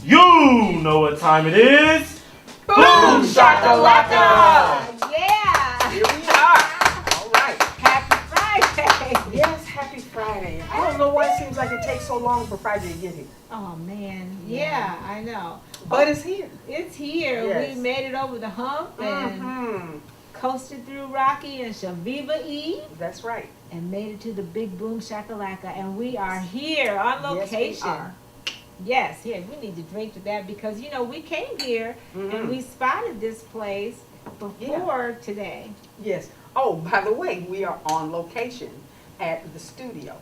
You know what time it is. Boom shakalaka! Yeah! Here we are. All right. Happy Friday! Yes, happy Friday. I don't know why it seems like it takes so long for Friday to get here. Oh man, yeah, I know. But it's here. It's here. Yes. We made it over the hump and coasted through Rocki and Chaveevah Eve That's right. and made it to the big boom shakalaka, and we are here on location. Yes, we are. Yes, here we need to drink to that because you know we came here and we spotted this place before today. Yes. Oh, by the way, we are on location at the studio.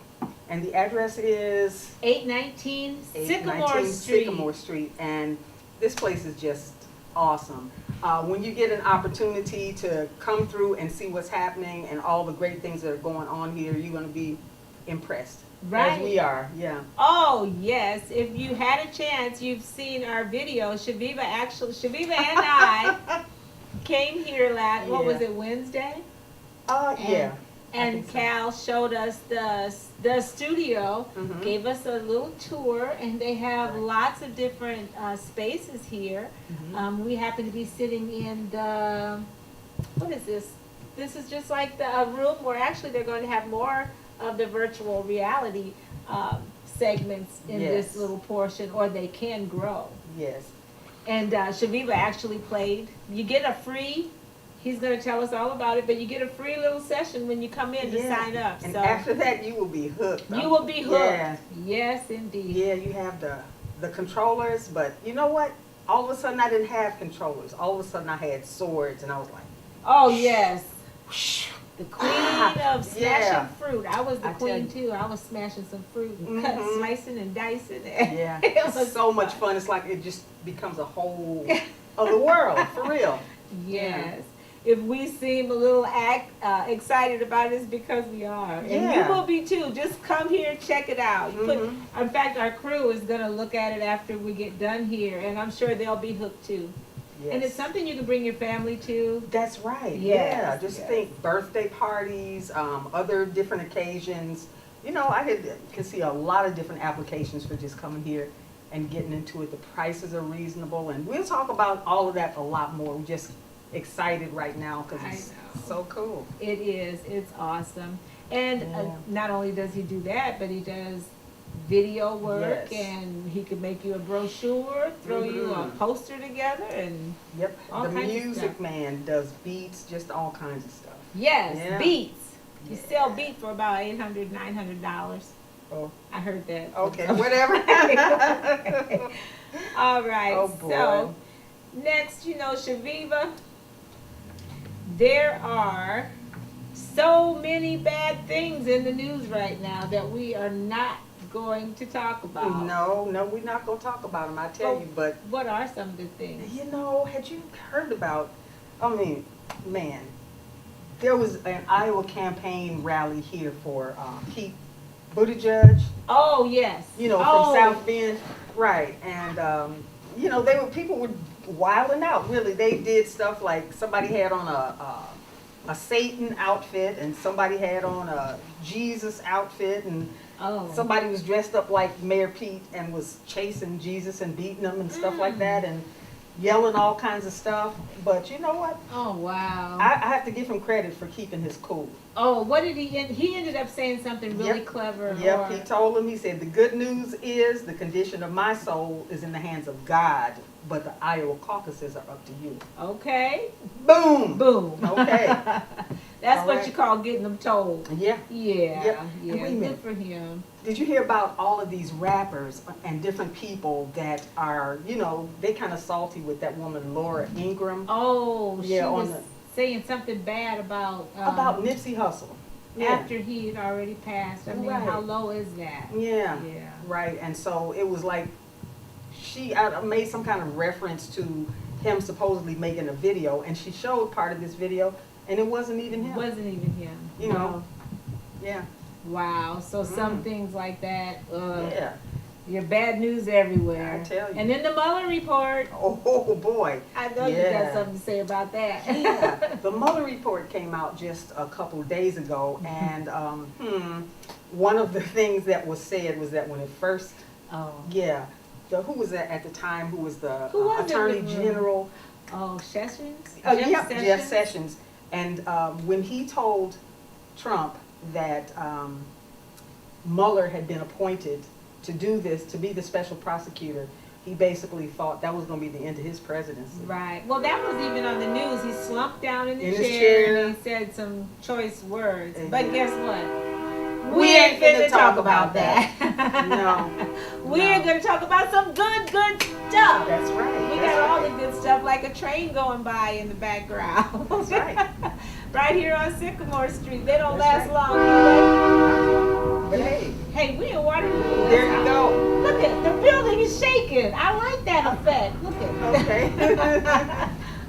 And the address is 819 Sycamore 819 Street. Sycamore Street. And this place is just awesome. When you get an opportunity to come through and see what's happening and all the great things that are going on here, you're going to be impressed. Right. As we are, yeah. Oh yes, if you had a chance, you've seen our video. Chaveevah and I came here what was it, Wednesday? Yeah. And Cal showed us the studio, gave us a little tour, and they have lots of different spaces here. We happen to be sitting in the, what is this? This is just like the room where actually they're going to have more of the virtual reality segments in this little portion, or they can grow. Yes. And Chaveevah actually played. You get a free, he's going to tell us all about it, but you get a free little session when you come in to sign up. And so after that, you will be hooked. you will be hooked. Yeah. Yes, indeed. Yeah, you have the controllers, but you know what? All of a sudden, I didn't have controllers. All of a sudden, I had swords, and I was like, Oh, yes. The queen of smashing fruit. I was the I tell queen, you. too. I was smashing some fruit and slicing and dicing. yeah, It was it's so much fun. It's like it just becomes a whole other world, for real. Yes. If we seem a little excited about it, it's because we are. And you will be too. Just come here, check it out. In fact, our crew is going to look at it after we get done here, and I'm sure they'll be hooked too. Yes. And it's something you can bring your family to. That's right. Yes, Yeah, just think birthday parties, other different occasions. You know, I can see a lot of different applications for just coming here and getting into it. The prices are reasonable, and we'll talk about all of that a lot more. We're just excited right now because it's so cool. It is. It's awesome. And not only does he do that, but he does video work, and he could make you a brochure, throw you a poster together, and all the kinds of music stuff. man does beats, just all kinds of stuff. Yes, beats. You sell beats for about $800, $900. Oh, I heard that. okay, whatever. All right. Oh, boy. So next, Chaveevah, there are so many bad things in the news right now that we are not going to talk about. No, we're not going to talk about them, I tell you, but... What are some of the things? Had you heard about, man, there was an Iowa campaign rally here for Pete Buttigieg. Oh, yes. From South Bend. Right, and, people were wilding out, really. They did stuff like somebody had on a Satan outfit, and somebody had on a Jesus outfit, and somebody was dressed up like Mayor Pete and was chasing Jesus and beating him and stuff like that, and yelling all kinds of stuff. But you know what? Oh, wow. I have to give him credit for keeping his cool. Oh, what did he end? He ended up saying something really clever. Yep, he told him, he said, the good news is the condition of my soul is in the hands of God, but the Iowa caucuses are up to you. Okay. Boom. Boom. Okay. That's all what right. you call getting them told. Yeah. Yeah. Yep. Yeah. And wait a minute. Good for him. Did you hear about all of these rappers and different people that are, they kind of salty with that woman, Laura Ingraham? Oh, she was the, saying something bad about Nipsey Hussle. After he had already passed. I mean, how low is that? Yeah. Right. And so it was like she made some kind of reference to him supposedly making a video, and she showed part of this video, and it wasn't even him. It wasn't even him. You know. Yeah. Wow. So some things like that. Yeah. You're bad news everywhere. I tell you. And then the Mueller report. Oh boy. I know you got something to say about that. Yeah. The Mueller report came out just a couple of days ago, and one of the things that was said was that when it first, who was that at the time? Who was the Who was Attorney it? General? Oh, Sessions? Yep, Jeff Sessions. And when he told Trump that Mueller had been appointed to do this, to be the special prosecutor, he basically thought that was going to be the end of his presidency. Right. Well, that was even on the news. He slumped down in his chair chair. and he said some choice words. And But yeah. guess what? We ain't finna talk about that. No. We're No. going to talk about some good stuff. That's right. We That's got all right. the good stuff, like a train going by in the background. That's right. Right here on Sycamore Street. They don't That's last right. long, But hey, do they? Hey, we in Waterloo. there you go. Look at the building is shaking. I like that effect. Look at Okay.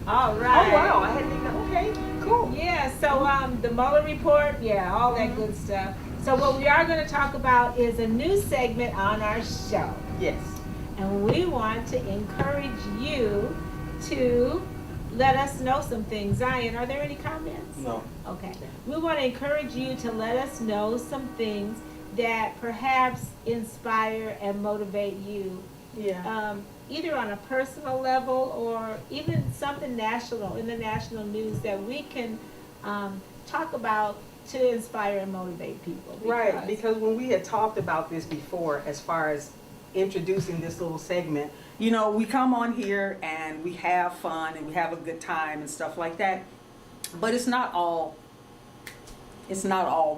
All right. Oh wow, I hadn't even. Okay, cool. Yeah, so the Mueller report, yeah, all that good stuff. So what we are going to talk about is a new segment on our show. Yes. And we want to encourage you to let us know some things. Zion, are there any comments? No. Okay. We want to encourage you to let us know some things that perhaps inspire and motivate you. Yeah. Either on a personal level or even something national, in the national news that we can talk about to inspire and motivate people. Right, because when we had talked about this before, as far as introducing this little segment, you know, we come on here and we have fun and we have a good time and stuff like that, but it's not all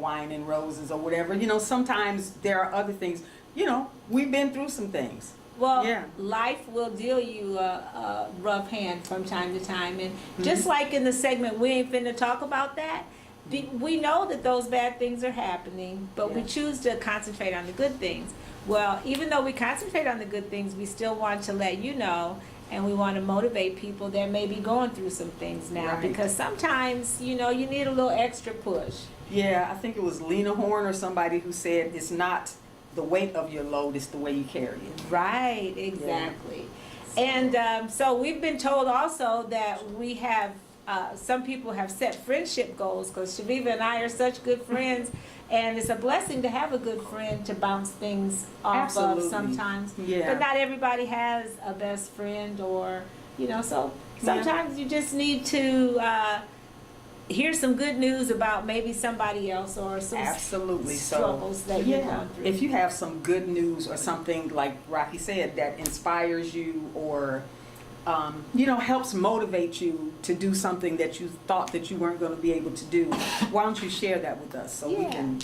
wine and roses or whatever. You know, sometimes there are other things. You know, we've been through some things. Well, Yeah. life will deal you a rough hand from time to time. And just like in the segment, we ain't finna talk about that. We know that those bad things are happening, but we Yeah. choose to concentrate on the good things. Well, even though we concentrate on the good things, we still want to let you know, and we want to motivate people that may be going through some things now. Right. Because sometimes, you know, you need a little extra push. Yeah, I think it was Lena Horne or somebody who said it's not the weight of your load, it's the way you carry it. Right, exactly. And so we've been told also that we have, some people have set friendship goals, because Chaveevah and I are such good friends, and it's a blessing to have a good friend to bounce things off Absolutely. of sometimes. Yeah. But not everybody has a best friend, or, you know, so sometimes you just need to hear some good news about maybe somebody else or some Absolutely. struggles that you're going through. If you have some good news or something like Rocki said that inspires you or you know, helps motivate you to do something that you thought that you weren't going to be able to do, why don't you share that with us so we Yeah. can,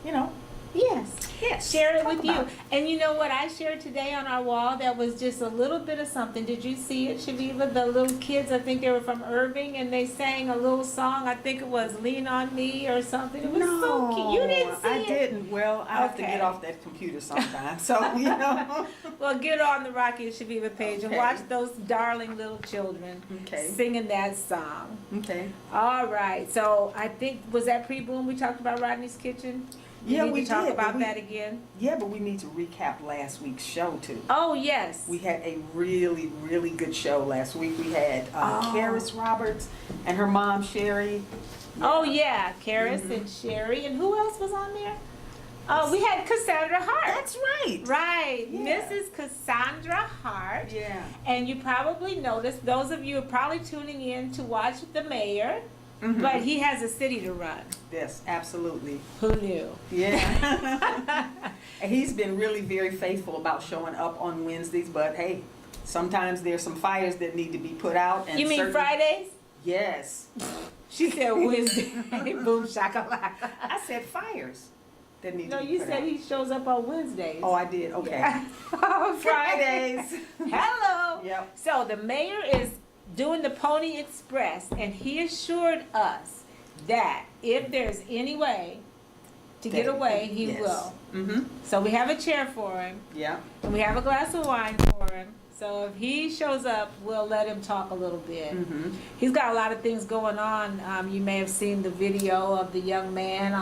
you know, Yes, share it talk with you. about it. And you know what I shared today on our wall that was just a little bit of something. Did you see it, Chaveevah? The little kids, I think they were from Irving, and they sang a little song. I think it was Lean on Me or something. It was so cute. You didn't see I it? didn't. Well, I have to Okay. get off that computer sometime. So, you know. Well, get on the Rocki and Chaveevah page and Okay. watch those darling little children Okay. singing that song. Okay. All right. So I think, was that pre-boom we talked about Rodney's Kitchen? Yeah, need we to talk did, but about we- that again. Yeah, but we need to recap last week's show too. Oh, yes. We had a really, really good show last week. We had Oh. Karis Roberts and her mom, Sherry. Oh yeah, Karis Mm-hmm. and Sherry, and who else was on there? Oh, we had Cassandra Hart. That's right. Right, Yeah. Mrs. Cassandra Hart. Yeah. And you probably noticed, those of you are probably tuning in to watch the mayor, Mhm. but he has a city to run. Yes, absolutely. Who knew? Yeah. And he's been really very faithful about showing up on Wednesdays, but hey, sometimes there's some fires that need to be put out. And You mean certain- Fridays? Yes. She said Wednesday. Boom shakalaka. I said fires that need No, to be you put said out. he shows up on Wednesdays. Oh, I did. Okay. Yeah. Okay. Fridays. Hello. Yep. So the mayor is doing the Pony Express, and he assured us that if there's any way to get away, he Yes. will. Mm-hmm. So we have a chair for him, Yeah. and we have a glass of wine for him. So if he shows up, we'll let him talk a little bit. Mm-hmm. He's got a lot of things going on. You may have seen the video of the young man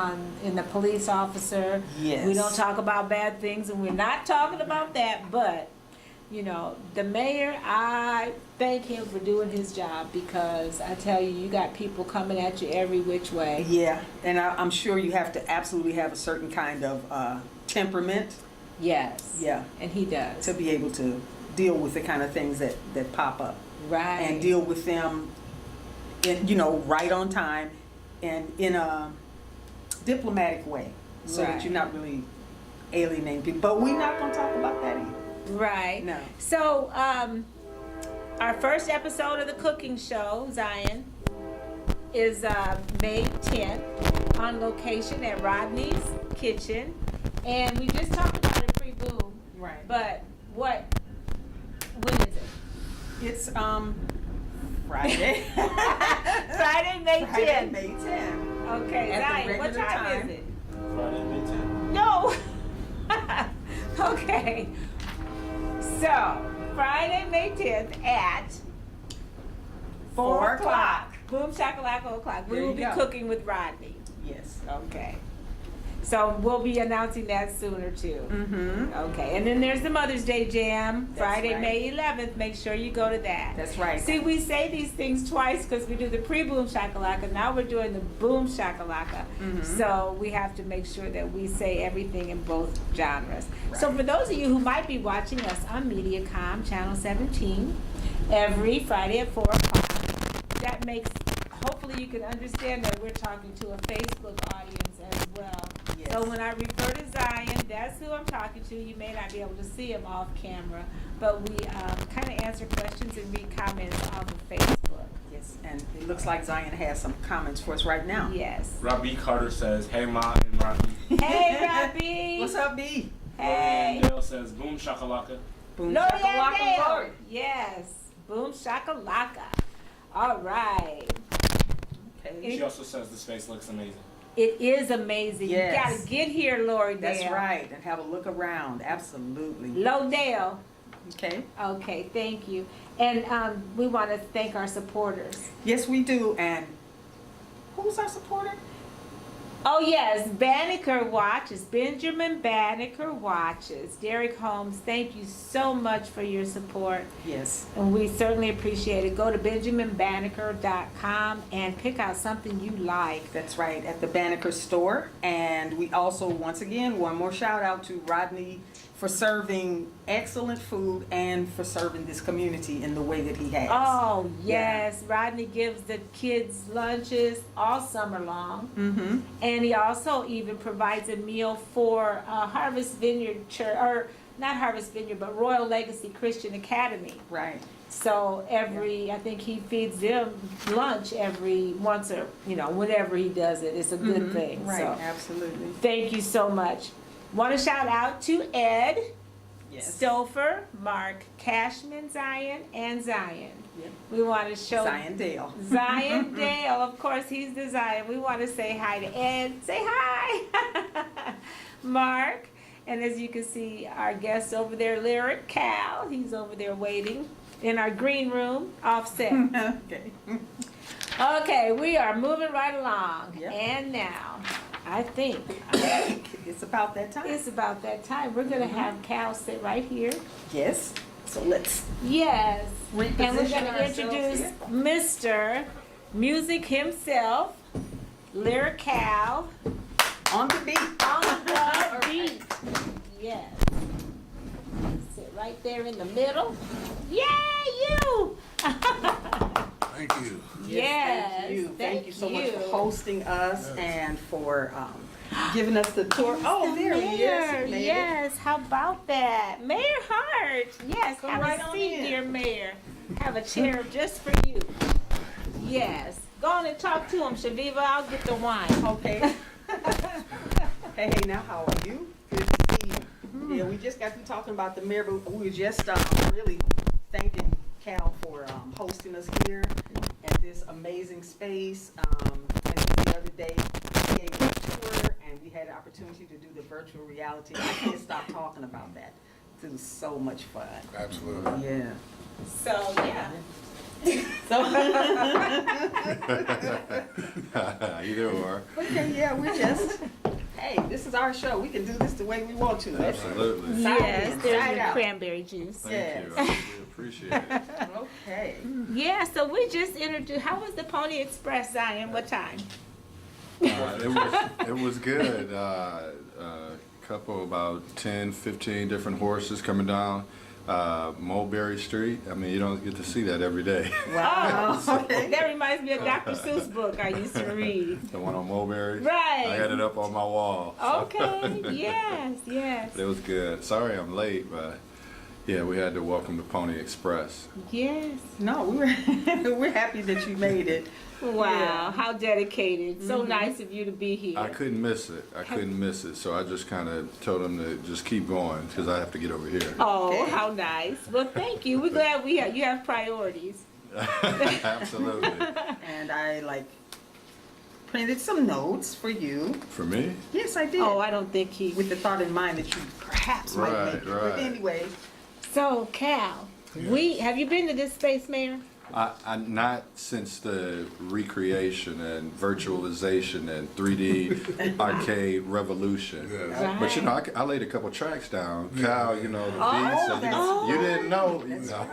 in the police officer. Yes. We don't talk about bad things, and we're not talking about that, but you know, the mayor, I thank him for doing his job, because I tell you, you got people coming at you every which way. Yeah, and I'm sure you have to absolutely have a certain kind of temperament Yes. Yeah. And he does. To be able to deal with the kind of things that pop up. Right. And deal with them, right on time and in a diplomatic way, so that you're not really alienating people. But we're not going to talk about that either. Right. No. So, our first episode of the cooking show, Zion, is May 10th on location at Rodney's Kitchen. And we just talked about it pre-boom. Right. But when is it? It's Friday. Friday, May 10th. Friday, May 10th. Okay, At the Zion, what regular time time. is it? Friday, May 10th. No. Okay. So, Friday, May 10th at 4 o'clock. Boom shakalaka o'clock. We There will you be go. cooking with Rodney. Yes. Okay. So we'll be announcing that sooner too. Mm-hmm. Okay. And then there's the Mother's Day Jam, That's Friday, right. May 11th. Make sure you go to that. That's right. See, we say these things twice because we do the pre-boom shakalaka. Now we're doing the boom shakalaka. Mhm. So we have to make sure that we say everything in both genres. So for those of you who might be watching us on MediaCom, Channel 17, every Friday at 4 o'clock, that makes, hopefully you can understand that we're talking to a Facebook audience as well. Yes. So when I refer to Zion, that's who I'm talking to. You may not be able to see him off camera, but we kind of answer questions and read comments off of Facebook. Yes. And it looks like Zion has some comments for us right now. Yes. Robbie Carter says, "Hey Ma and Robbie." Hey, Robbie. What's up, B? Hey. Dale says, "Boom shakalaka." Boom Lord shakalaka, Dale. Lord. Yes. Boom shakalaka. All right. Okay. She also says the space looks amazing. It is amazing. Yes. You gotta get here, Lori Dale. That's right. And have a look around. Absolutely. Lodale. Okay. Okay, thank you. And we want to thank our supporters. Yes, we do. And who's our supporter? Oh yes, Banneker Watches, Benjamin Banneker Watches. Derek Holmes, thank you so much for your support. Yes. And we certainly appreciate it. Go to benjaminbanneker.com and pick out something you like. That's right, at the Banneker store. And we also, once again, one more shout out to Rodney for serving excellent food and for serving this community in the way that he has. Oh yes, Rodney gives the kids lunches all summer long. Mm-hmm. And he also even provides a meal for Harvest Vineyard Church, or not Harvest Vineyard, but Royal Legacy Christian Academy. Right. So I think he feeds them lunch every once or, whenever he does it. It's a good thing. Right, So absolutely. thank you so much. Want to shout out to Ed, Yes. Stouffer, Mark, Cashman, Zion, and Zion. Yep. We want to show Zion Dale. Zion Dale, of course, he's the Zion. We want to say hi to Ed. Say hi. Mark. And as you can see, our guest over there, Lyrikal, he's over there waiting in our green room, offset. Okay. Okay, we are moving right along. Yep. And now, I think It's about that time. it's about that time. We're going to have Cal sit right here. Yes. So let's Yes. And we're going reposition to ourselves introduce here. Mr. Music himself, Lyrikal On the beat. on the beat. Yes. Sit right there in the middle. Yay, you! Thank you. Yes. Thank you. Thank you so much for you. hosting us Yes. and for giving us the tour. Oh, there he is. Mayor, He made it. yes, how about that? Mayor Hart, yes, Come have right a on seat, in. dear Mayor. Have a chair just for you. Yes, go on and talk to him, Chaveevah, I'll get the wine. Okay. Hey, now how are you? Good to see you. Yeah, we just got through talking about the mayor, but we were just really thanking Cal for hosting us here at this amazing space. And then the other day, he gave us a tour, and we had the opportunity to do the virtual reality. I can't stop talking about that. It was so much fun. Absolutely. Yeah. So, yeah. Either or. Okay, yeah, we're just, hey, this is our show. We can do this the way we want to. Absolutely. Side Yes, in, there's side your out. cranberry juice. Thank Yes. you. I really appreciate it. Okay. Yeah, so we just introduced, how was the Pony Express, Zion? What time? It was good. couple, about 10, 15 different horses coming down Mulberry Street. I mean, you don't get to see that every day. Wow. Okay. That reminds me of Dr. Seuss book I used to read. The one on Mulberry. Right. I had it up on my wall. Okay, yes, yes. But it was good. Sorry I'm late, but yeah, we had to welcome the Pony Express. Yes. No, we're happy that you made it. Wow, Yeah. how dedicated. So nice of you to be here. I couldn't miss it. So I just kind of told them to just keep going because I have to get over here. Oh, Okay. how nice. Well, thank you. We're glad you have priorities. Absolutely. And I printed some notes for you. For me? Yes, I did. Oh, I don't think he... With the thought in mind that you perhaps might Right, make it. right. But anyway, So, Cal, have you been to this space, Mayor? I not since the recreation and virtualization and 3D arcade revolution. Yeah. But you know, I laid a couple tracks down. Cal, you know, the beats. And that's you didn't know. You know.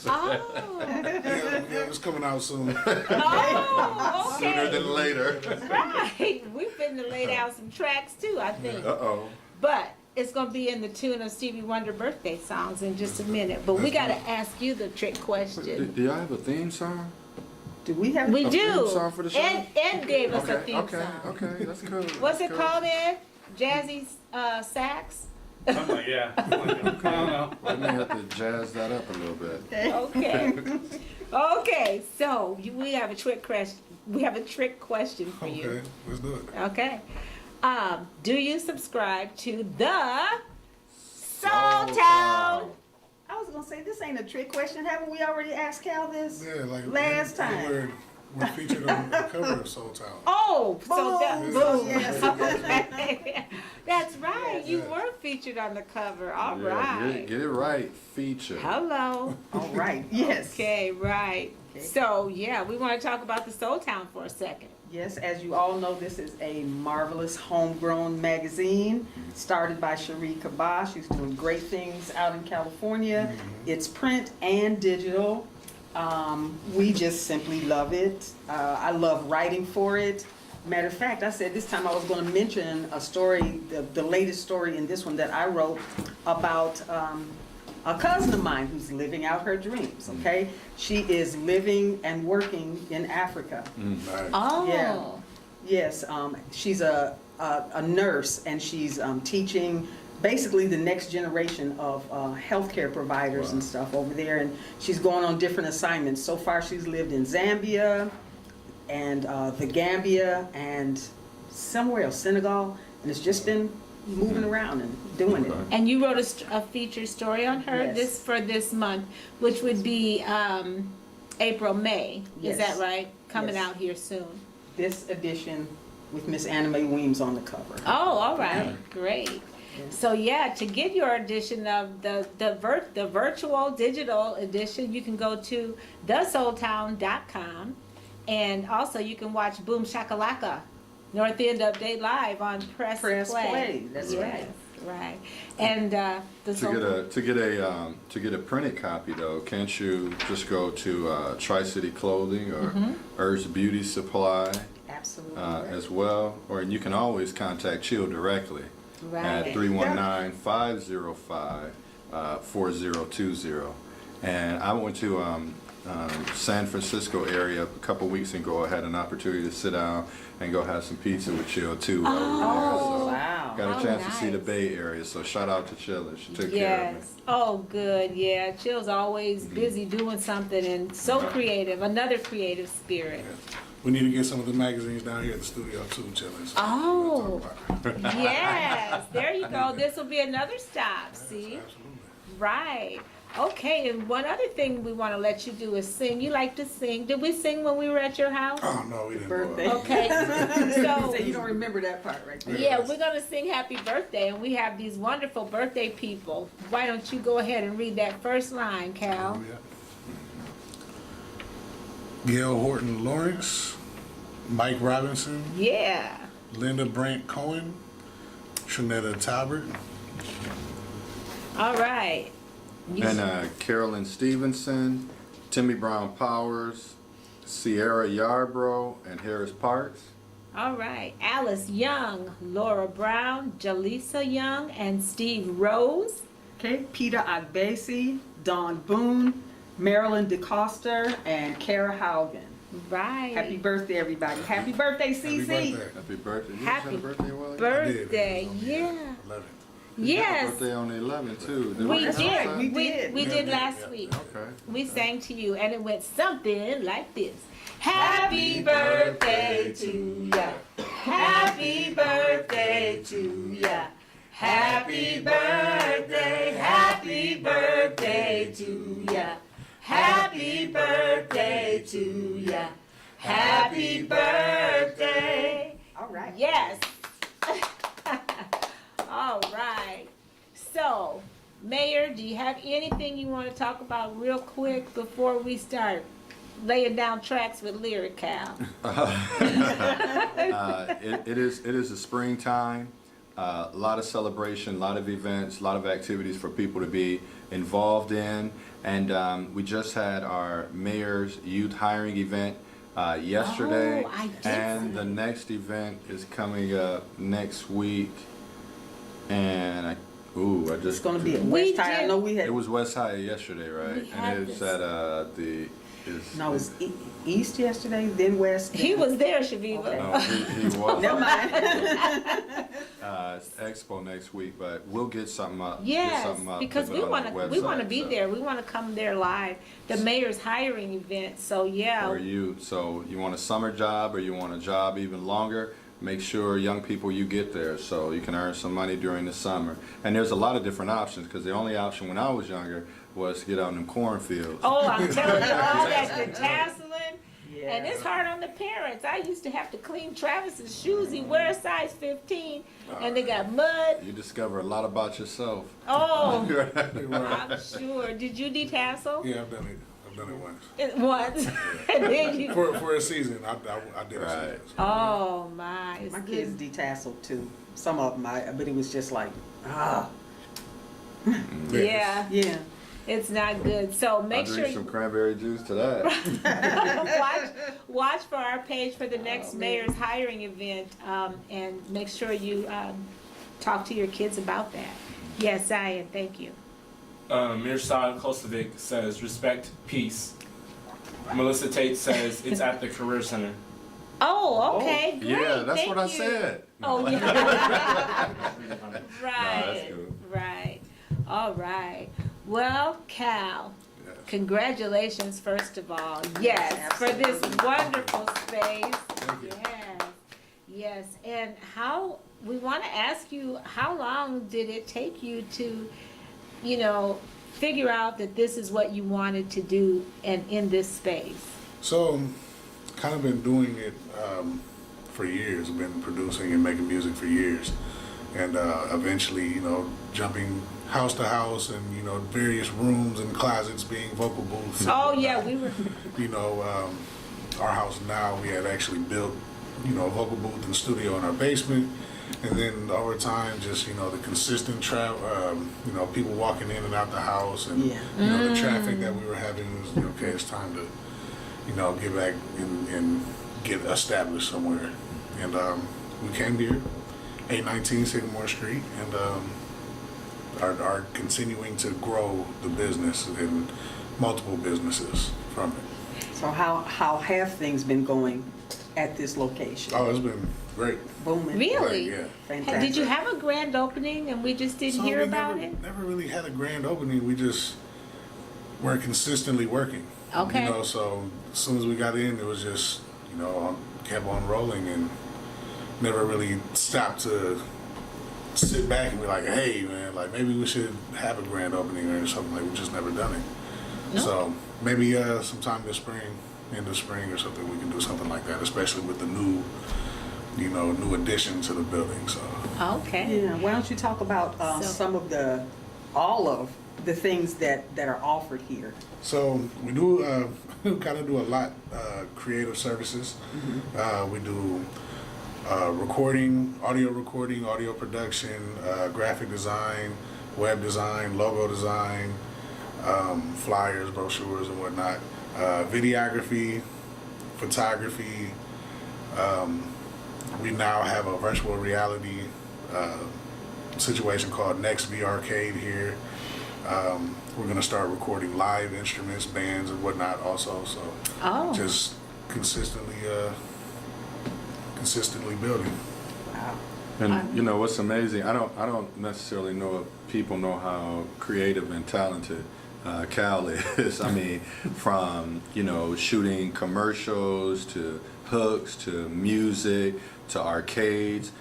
Oh, Yeah, it's coming out soon. oh, Sooner okay. than later. Right. We've been to lay down some tracks, too, I think. Uh-oh. But it's going to be in the tune of Stevie Wonder birthday songs in just a minute. But we got to ask you the trick question. Do y'all have a theme song? do we have We A do. theme song for the show? Ed gave us a Okay, theme okay, song. okay, that's cool. What's it That's called, Ed? Jazzy sax? I'm like, yeah. I don't know. cool. We may have to jazz that up a little bit. Okay. Okay. So we have a trick question. We have a trick question for you. Okay, let's do it. Okay. Do you subscribe to the Soul Soul Town? I was going to say, this ain't a trick question. Haven't we already asked Cal this? Yeah, like Last time. We're featured on the cover of Soul Town. Oh, so that Boom. boom. Yes. Okay. That's right. You Yes. were featured on the cover. All Yeah, right. get it right. Feature. Hello. All right, yes. Okay, right. Okay. So yeah, we want to talk about the Soul Town for a second. Yes, as you all know, this is a marvelous homegrown magazine started by Cherie Kabash. She's doing great things out in California. It's print and digital. We just simply love it. I love writing for it. Matter of fact, I said this time I was going to mention a story, the latest story in this one that I wrote about a cousin of mine who's living out her dreams, okay? She is living and working in Africa. Nice. Oh. Yeah. Yes, she's a nurse, and she's teaching basically the next generation of healthcare providers and stuff over there, and she's going on different assignments. So far, she's lived in Zambia and the Gambia and somewhere else, Senegal, and it's just been moving around and doing it. And you wrote a feature story on her Yes. this month, which would be April, May. Is Yes. that right? Coming Yes. out here soon. This edition with Miss Anna Mae Weems on the cover. Oh, all right, Yeah. great. So yeah, to get your edition of the virtual digital edition, you can go to thesoultown.com, and also you can watch Boom Shakalaka North End Update Live on Press Play. That's Yes, right. right. And the To get a printed copy though, can't you just go to Tri-City Clothing or Earth's Beauty Supply Absolutely. as well, or you can always contact Chill directly at right. 319-505-4020. And I went to San Francisco area a couple weeks ago. I had an opportunity to sit down and go have some pizza with Chill too. Oh, over there. So wow. got How a chance to see the nice. Bay Area. So shout out to Chill. She took care of me. Yes. Oh, good. Yeah. Chill's always busy doing something and so creative. Another creative spirit. We need to get some of the magazines down here at the studio too, Chilling. So Oh. we'll talk about it. Yes. There you go. This will be another stop. See? Absolutely. Right. Okay. And one other thing we want to let you do is sing. You like to sing. Did we sing when we were at your house? Oh no, we didn't. Birthday. Go out. Okay. So So. you don't remember that part right there. Yeah, we're gonna sing happy birthday, and we have these wonderful birthday people. Why don't you go ahead and read that first line, Cal? Oh, yeah. Gail Horton Lawrence, Mike Robinson, Yeah. Linda Brandt Cohen, Trinetta Talbert, All right. You- And Carolyn Stevenson, Timmy Brown Powers, Sierra Yarbrough, and Harris Parks. All right. Alice Young, Laura Brown, Jaleesa Young, and Steve Rose. Okay, Peter Agbesi, Dawn Boone, Marilyn DeCoster, and Kara Haugen. Right. Happy birthday, everybody. Happy birthday, Happy CC. birthday. Happy birthday. You Happy had a birthday, Wally? Birthday, I did. yeah. 11. Yes. Birthday on the 11th too. We That's did. right, we We did. did Yeah, last yeah. week. Okay. We sang to you, and it went something like this. Happy birthday to ya. Happy birthday to ya. Happy birthday, happy birthday to ya. Happy birthday to ya. Happy birthday. All right. Yes. All right. So, Mayor, do you have anything you want to talk about real quick before we start laying down tracks with Lyrikal? It is the springtime. A lot of celebration, a lot of events, a lot of activities for people to be involved in. And we just had our mayor's youth hiring event yesterday. Oh, I did and see the next event is coming up next week. And I It's just going to be at We West High. I did- know we had. it was West High yesterday, right? We had And it's this. at it's No, it was East yesterday, then West. He then- was there, Chaveevah. Okay. no, he was. Never mind. It's Expo next week, but we'll get something up. Yes, get something up, because put we it on want the to website, be so, there. We want to come there live. The mayor's hiring event. So yeah. For you, so you want a summer job or you want a job even longer? Make sure, young people, you get there so you can earn some money during the summer. And there's a lot of different options because the only option when I was younger was to get out in them cornfields. Oh, I'm telling you, all that detasseling. Yeah. And it's hard on the parents. I used to have to clean Travis's shoes. He wears size 15, and they got mud. You discover a lot about yourself. Oh, Right. I'm sure. Did you detassel? Yeah, I've done it. I've done it once. Once. And then you. For a season, I did Right. a season. Oh my! It's My good. kids detasseled too. Some of them, but it was just like, ah, Yeah, yeah. it's not good. So I'll make sure drink you some cranberry juice to that. watch for our page for the next mayor's hiring event, and make sure you talk to your kids about that. Yes, Zion, thank you. Mirsad Kosovic says, respect, peace. Melissa Tate says, it's at the Career Center. Oh, okay, great. Yeah, that's thank what I you. said. Oh, yeah. that's Right, good. right. All right. Well, Cal, Yes. congratulations, first of all. Yes, for this wonderful space. Thank you. Yes, yes. And how, we want to ask you, how long did it take you to, figure out that this is what you wanted to do and in this space? So, kind of been doing it for years. I've been producing and making music for years. And eventually, jumping house to house and, various rooms and closets being vocal booths. Oh, yeah, we were, Our house now, we had actually built, a vocal booth and studio in our basement. And then over time, just, the consistent travel, people walking in and out the house and, Yeah. the traffic that we were having was, okay, it's time to, get back and get established somewhere. And we came here, 819 Sycamore Street, and are continuing to grow the business and multiple businesses from it. So how have things been going at this location? Oh, it's been great. Booming. really? Yeah. Fantastic. Did you have a grand opening and we just didn't So hear we about never, it? Never really had a grand opening. We just were consistently working. Okay. So as soon as we got in, it was just, kept on rolling and never really stopped to sit back and be like, hey, man, like maybe we should have a grand opening or something. Like, we've just never done it. No. So maybe sometime this spring, end of spring or something, we can do something like that, especially with the new addition to the building. So Okay. Yeah. Why don't you talk about So- all of the things that are offered here? So we do we kind of do a lot creative services. We do recording, audio production, graphic design, web design, logo design, flyers, brochures, and whatnot. Videography, photography, We now have a virtual reality situation called Next VRcade here. We're going to start recording live instruments, bands, and whatnot also. So Oh. just consistently building. Wow. And you know what's amazing? I don't necessarily know if people know how creative and talented Cal is. I mean, from shooting commercials to hooks to music to arcades.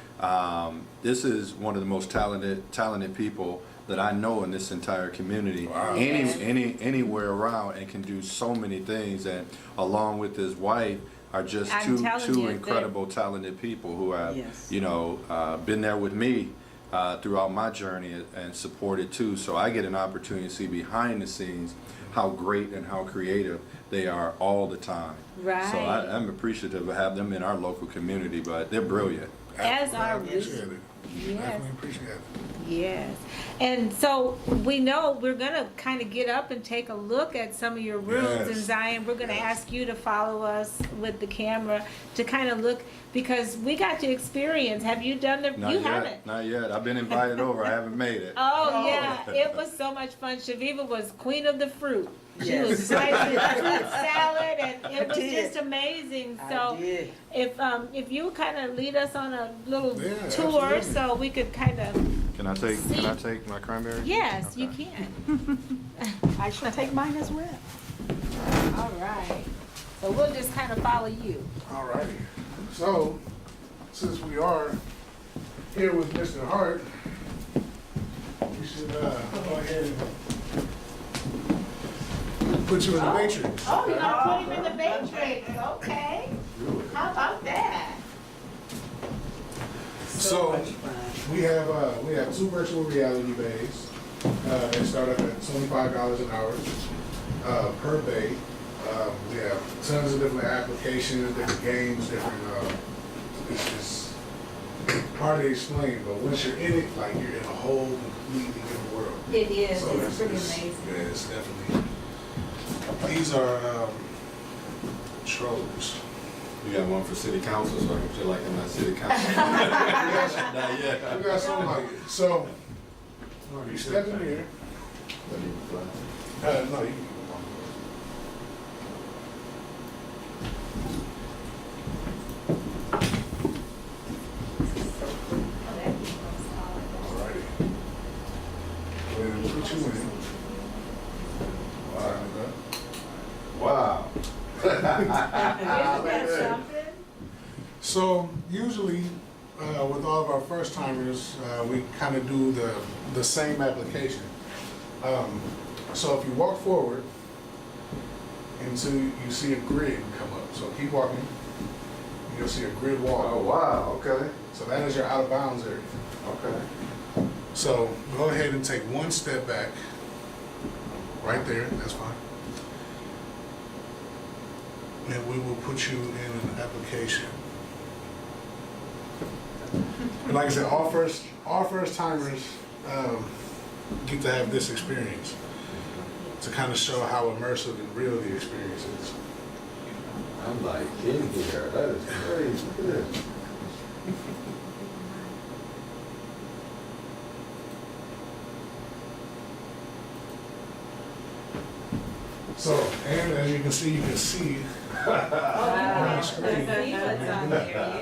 This is one of the most talented people that I know in this entire community. Wow. Anywhere around, and can do so many things. And along with his wife, are just I'm telling you, two they're- incredible, talented people who have, Yes. been there with me throughout my journey and supported too. So I get an opportunity to see behind the scenes how great and how creative they are all the time. Right. So I'm appreciative of having them in our local community, but they're brilliant. As are we. Appreciate it. Yes. Definitely appreciate it. Yes. And so we know we're going to kind of get up and take a look at some of your rooms. Yes. And Zion, we're going to Yes. ask you to follow us with the camera to kind of look, because we got to experience. Have you done the, Not you yet. haven't? Not yet. I've been invited over. I haven't made it. Oh, yeah. It was so much fun. Chaveevah was queen of the fruit. She Yes. was slicing fruit salad, and it was did. just amazing. I So did. if you kind of lead us on a little Yeah, tour, absolutely. so we could kind of, Can I take my cranberry? yes, you Okay. can. I shall take mine as well. All right. So we'll just kind of follow you. Alrighty. So, since we are here with Mr. Hart, we should go ahead and put you in the matrix. Oh, you're gonna put him in the matrix, okay. How about that? So, much fun. we have two virtual reality bays. They start up at $25 an hour per bay. We have tons of different applications, different games, different. It's hard to explain, but once you're in it, like you're in a whole completely different world. It is, So it's pretty amazing. Yeah, it's definitely. These are trolls. You got one for city council, so I can feel like I'm not city council. Not yet. We got something like it. So, you step in here. No, you can. Alrighty. Go ahead and put you in. Wow. Isn't that something? So usually, with all of our first timers, we kind of do the same application. So if you walk forward until you see a grid come up, so keep walking, you'll see a grid wall. Oh, wow, okay, So that is your out of bounds area. okay. So go ahead and take one step back, right there, that's fine. And we will put you in an application. And like I said, all first timers get to have this experience to kind of show how immersive and real the experience is. I'm like in here, that is crazy, look at this. So, and as you can see on the screen.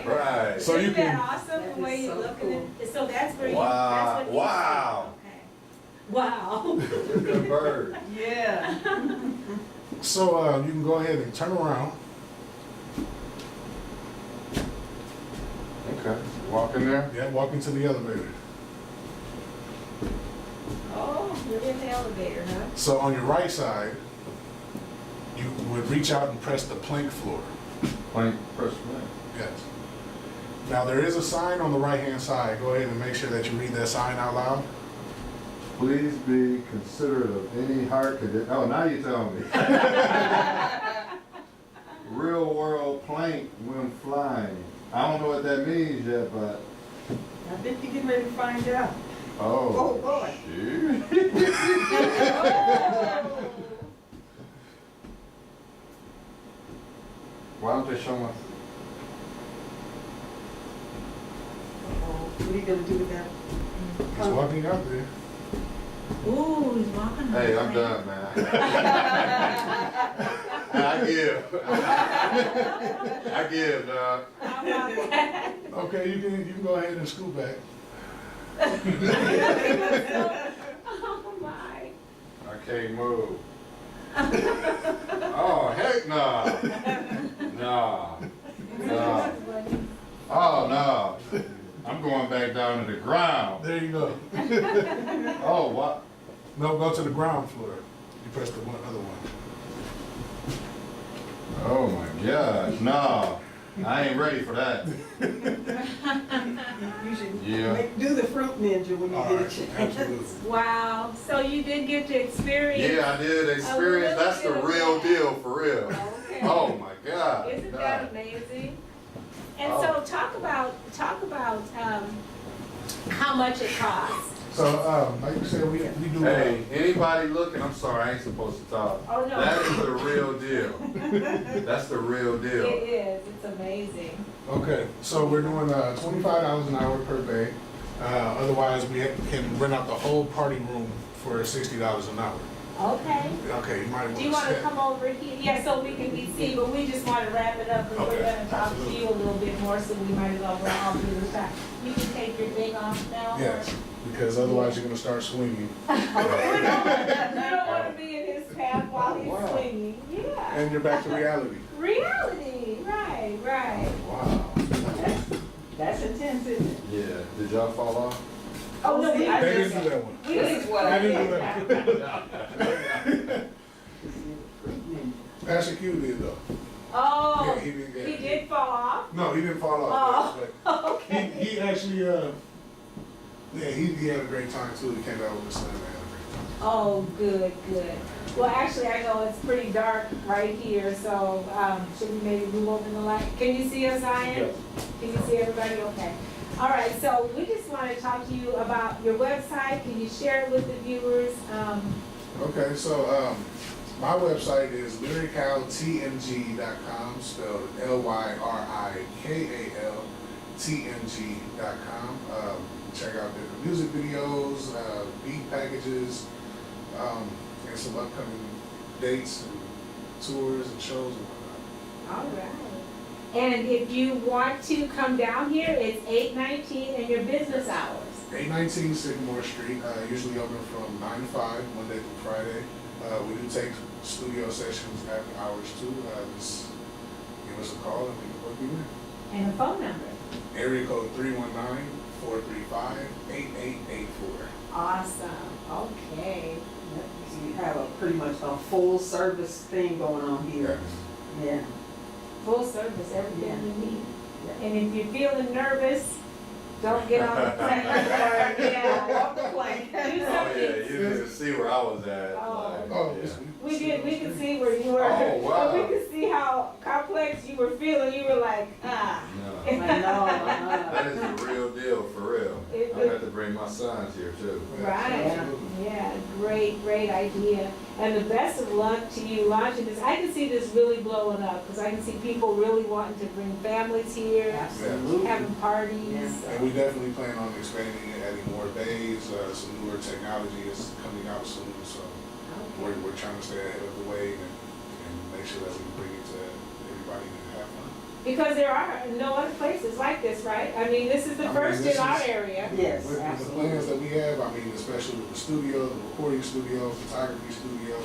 Right. So you Isn't can. that awesome, the way you so look at cool. it? So that's where you, Wow, that's what you wow. see. Okay. Wow. Look at the bird. Yeah. So you can go ahead and turn around. Okay, walk in there. Yeah, walk into the elevator. Oh, you're in the elevator, huh? So on your right side, you would reach out and press the plank floor. Plank, press plank. Yes. Now there is a sign on the right-hand side. Go ahead and make sure that you read that sign out loud. Please be considerate of any heart condition. Oh, now you tell me. Real world plank when flying. I don't know what that means yet, but I think you're getting ready to find out. oh, Oh, boy. shoot. Why don't they show my? What are you gonna do with that? He's walking out there. Ooh, he's walking. Hey, I'm done, man. I give. I give, dog. How about that? Okay, you can go ahead and scoot back. Oh my. I can't move. Oh, heck no. No. No. Oh, no. I'm going back down to the ground. There you go. Oh, what? No, go to the ground floor. You press the other one. Oh my gosh, no. I ain't ready for that. You should Yeah. do the fruit ninja when you All get a right, chance. absolutely. Wow. So you did get to experience. Yeah, I did experience. That's the real deal, for real. Okay. Oh my God. Isn't God. that amazing? And Oh. so talk about how much it costs. So, like you said, we do. Hey, anybody looking, I'm sorry, I ain't supposed to talk. Oh, no. That is the real deal. That's the real It deal. is. It's amazing. Okay, so we're doing $25 an hour per day. Otherwise, we can rent out the whole party room for $60 an hour. Okay. Okay, you might want Do you want to come over here? Yeah, so we can be seen, but we just want to wrap it up because we're Okay, going to talk to you a little bit more, so we might as well all do this time. You can take your thing off now. or- Yes, because otherwise you're gonna start swinging. We don't want to be in his path while he's Wow. swinging. Yeah. And you're back to reality. Reality. Right, right. Wow. That's intense, isn't it? Yeah. Did y'all fall off? Oh, no, They didn't do that one. This is what I They didn't do did. that. Pastor Q did though. Oh, Yeah, he did, yeah. he did fall off? No, he didn't fall off. But Okay. he actually, yeah, he had a great time too. He came out with his son and had a great time. Oh, good, good. Well, actually, I know it's pretty dark right here, so should we maybe move over the light? Can you see us, Ian? Can you see everybody? Okay. All right, so we just want to talk to you about your website. Can you share it with the viewers? Okay, so my website is lyrikaltng.com, spelled LYRIKALTNG.com. Check out different music videos, beat packages, and some upcoming dates and tours and shows and whatnot. All right. And if you want to come down here, it's 819 and your business hours. 819 Sycamore Street, usually open from 9 to 5, Monday through Friday. We do take studio sessions after hours too. Just give us a call and we can work you in. And a phone number. Area code 319-435-8884. Awesome. Okay. So you have a pretty much a full service thing going on here. Yeah. Full service, everything Yeah. you need. And if you're feeling nervous, don't get on the plane or, yeah. Off the plane. Do Oh yeah, something. you didn't see where I was at. Oh. Like, Oh, yeah. We can see where you were. Oh, wow. We could see how complex you were feeling. You were like, ah. No. I know. That is the real deal, for real. It- I'm gonna have to bring my sons here too. Right. Yeah, great, great idea. And the best of luck to you launching this. I can see this really blowing up because I can see people really wanting to bring families here, Absolutely. having parties. Yeah. And we definitely plan on expanding it, adding more bays. Some newer technology is coming out soon, so we're trying to stay ahead of the wave and make sure that we bring it to everybody and have fun. Because there are no other places like this, right? I mean, this is the I mean, first this in our is- area. Yes, With the absolutely. plans that we have, I mean, especially with the studio, the recording studio, photography studio,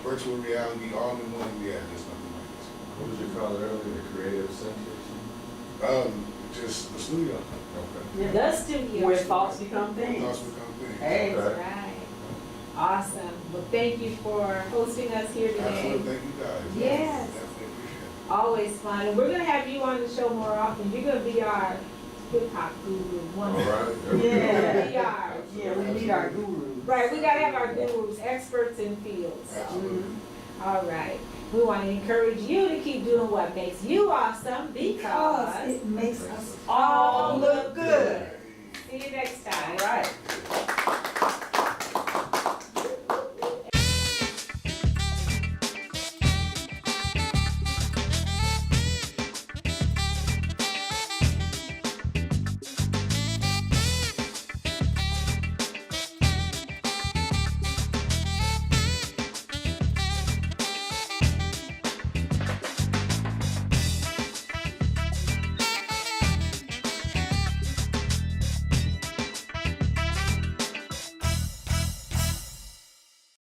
virtual reality, all in one, yeah, there's nothing like this. What did you call it earlier? The creative center? Just the studio. Okay. Yeah. The studio. Where thoughts become things. Thoughts become things. Hey. That's right. Awesome. Well, thank you for hosting us here today. Absolutely, thank you guys. Yes. Definitely appreciate it. Always fun. And we're going to have you on the show more often. You're going to be our hip hop guru. All One right. Yeah. We are. Yeah, we need our gurus. Right, we got to have our gurus, experts in fields. So. Absolutely. All right. We want to encourage you to keep doing what makes you awesome because It makes us all look good. Hey. See you next time. All right.